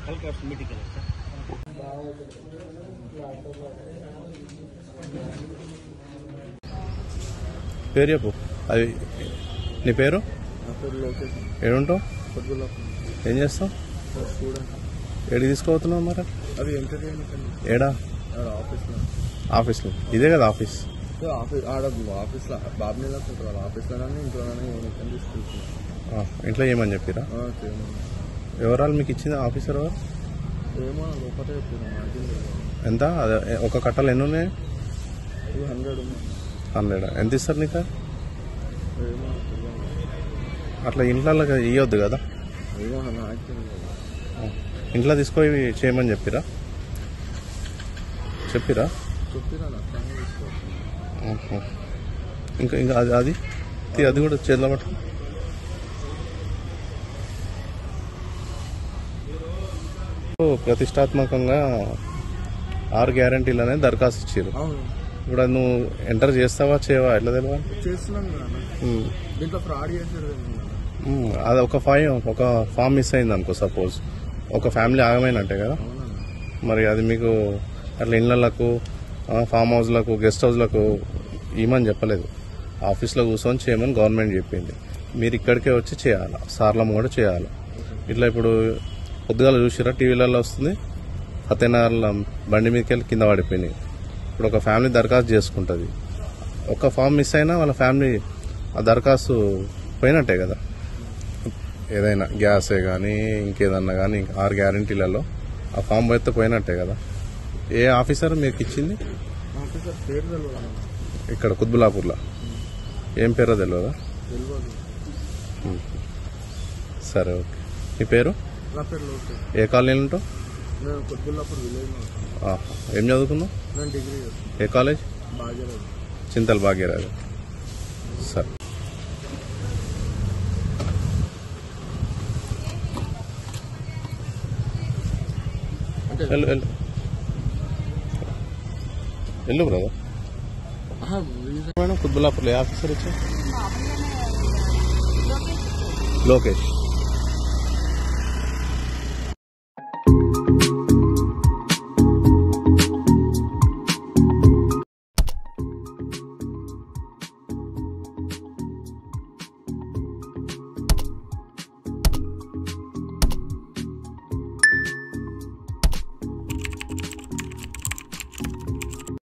Collector meeting sir. పేరు చెప్పు. అది నీ పేరు? ఏడుంటావు? ఏం చేస్తావు? ఏడికి తీసుకోబోతున్నావు మరి? అది ఎంటర్టైన్మెంట్ ఏడా? ఆఫీస్లో. ఇదే కదా ఆఫీస్? ఆఫీస్లో బాబుని ఆఫీస్లోనే ఇంట్లోనే తీసుకుంటున్నాను. ఇంట్లో ఏమని చెప్పిరా? వివరాలు మీకు ఇచ్చింది ఆఫీసర్ ఎవరు? ఏమో లోపల చెప్పాను. ఎంత? ఒక కట్టలు ఎన్ని ఉన్నాయి? 100. ఎంత ఇస్తారు నీకు? అట్లా ఇంట్లో ఇవ్వద్దు కదా. ఇంట్లో తీసుకొని చేయమని చెప్పిరా? ఇంకా ఇంకా అది అది కూడా చేతిలో పట్టు. ప్రతిష్టాత్మకంగా 6 గ్యారంటీలు అనేది దరఖాస్తు ఇచ్చారు. ఇప్పుడు అది నువ్వు ఎంటర్ చేస్తావా చేయవా ఎట్లా తెలియదు? అది ఒక ఫామ్ మిస్ అయింది అనుకో. సపోజ్ ఒక ఫ్యామిలీ ఆగమైనట్టే కదా మరి. అది మీకు అట్లా ఇళ్లకు, ఫామ్ హౌస్లకు, గెస్ట్ హౌస్లకు ఇవ్వమని చెప్పలేదు. ఆఫీస్లో కూర్చొని చేయమని గవర్నమెంట్ చెప్పింది. మీరు ఇక్కడికే వచ్చి చేయాలి, సార్లమ్మ కూడా చేయాలి. ఇట్లా ఇప్పుడు పొద్దుగాల చూసిరా టీవీలలో వస్తుంది, ఫతేనగర్లో బండి మీదకి వెళ్ళి కింద పడిపోయినాయి. ఇప్పుడు ఒక ఫ్యామిలీ దరఖాస్తు చేసుకుంటుంది, ఒక ఫామ్ మిస్ అయినా వాళ్ళ ఫ్యామిలీ ఆ దరఖాస్తు పోయినట్టే కదా. ఏదైనా గ్యాసే కానీ ఇంకేదన్నా కానీ 6 గ్యారంటీలలో ఆ ఫామ్ పోతే పోయినట్టే కదా. ఏ ఆఫీసర్ మీకు ఇచ్చింది? ఇక్కడ కుత్బులాపూర్లో. ఏం పేరో తెలియదా? సరే ఓకే. మీ పేరు? ఏ కాలనీలో ఉంటావు? ఏం చదువుకున్నావు? ఏ కాలేజ్? చింతల్ భాగ్యరాజు. సరే వెళ్ళు బ్రదర్. మేడం కుత్బులాపూర్లో ఏ ఆఫీసర్ వచ్చా? లోకేష్.